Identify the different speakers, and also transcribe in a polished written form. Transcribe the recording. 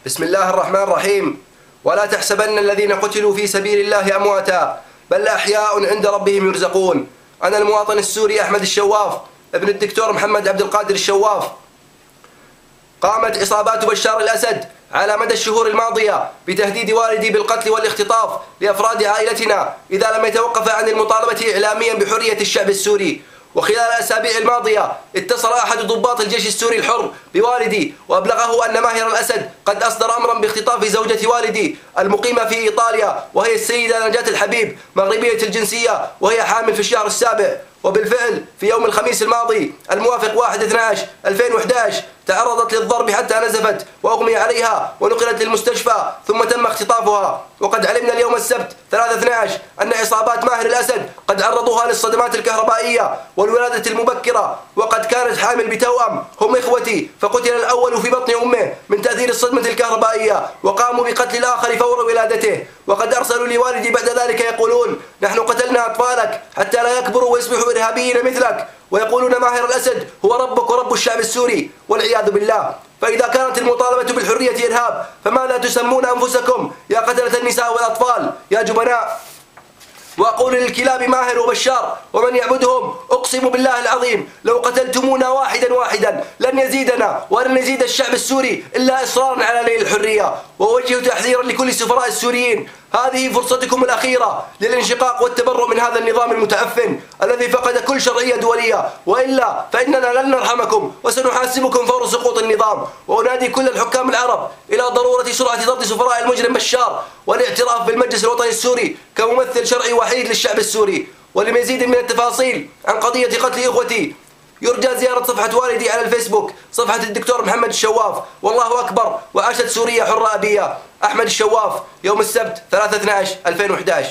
Speaker 1: بسم الله الرحمن الرحيم. ولا تحسبن الذين قتلوا في سبيل الله أمواتا بل أحياء عند ربهم يرزقون. أنا المواطن السوري أحمد الشواف ابن الدكتور محمد عبد القادر الشواف. قامت عصابات بشار الأسد على مدى الشهور الماضية بتهديد والدي بالقتل والاختطاف لأفراد عائلتنا إذا لم يتوقف عن المطالبة إعلاميا بحرية الشعب السوري. وخلال الأسابيع الماضية اتصل أحد ضباط الجيش السوري الحر بوالدي وأبلغه أن ماهر الأسد قد أصدر أمرا باختطاف زوجة والدي المقيمة في إيطاليا، وهي السيدة نجاة الحبيب مغربية الجنسية، وهي حامل في الشهر السابع. وبالفعل في يوم الخميس الماضي الموافق 1/12/2011 تعرضت للضرب حتى نزفت وأغمي عليها ونقلت للمستشفى ثم تم اختطافها. وقد علمنا اليوم السبت 3/12 أن عصابات ماهر الأسد قد عرضوها للصدمات الكهربائية والولادة المبكرة، وقد كانت حامل بتوأم هم إخوتي، فقتل الأول في بطن أمه من تأثير الصدمة الكهربائية، وقاموا بقتل الآخر فور ولادته. وقد أرسلوا لوالدي بعد ذلك يقولون: نحن قتلنا أطفالك حتى لا يكبروا ويصبحوا إرهابيين مثلك، ويقولون ماهر الأسد هو ربك ورب الشعب السوري، والعياذ بالله. فإذا كانت المطالبة بالحرية إرهاب فماذا تسمون أنفسكم يا قتلة النساء والأطفال يا جبناء؟ وأقول للكلاب ماهر وبشار ومن يعبدهم: أقسم بالله العظيم لو قتلتمونا واحدا واحدا لن يزيدنا ولن يزيد الشعب السوري إلا إصرارا على نيل الحرية. وأوجه تحذيرا لكل السفراء السوريين: هذه فرصتكم الأخيرة للانشقاق والتبرؤ من هذا النظام المتعفن الذي فقد كل شرعية دولية، وإلا فإننا لن نرحمكم وسنحاسبكم فور سقوط النظام. وأنادي كل الحكام العرب إلى ضرورة سرعة ضبط سفراء المجرم بشار والاعتراف بالمجلس الوطني السوري كممثل شرعي وحيد للشعب السوري. ولمزيد من التفاصيل عن قضية قتل إخوتي يرجى زيارة صفحة والدي على الفيسبوك، صفحة الدكتور محمد الشواف. والله أكبر، وعاشت سوريا حرة أبية. أحمد الشواف، يوم السبت 3/12/2011.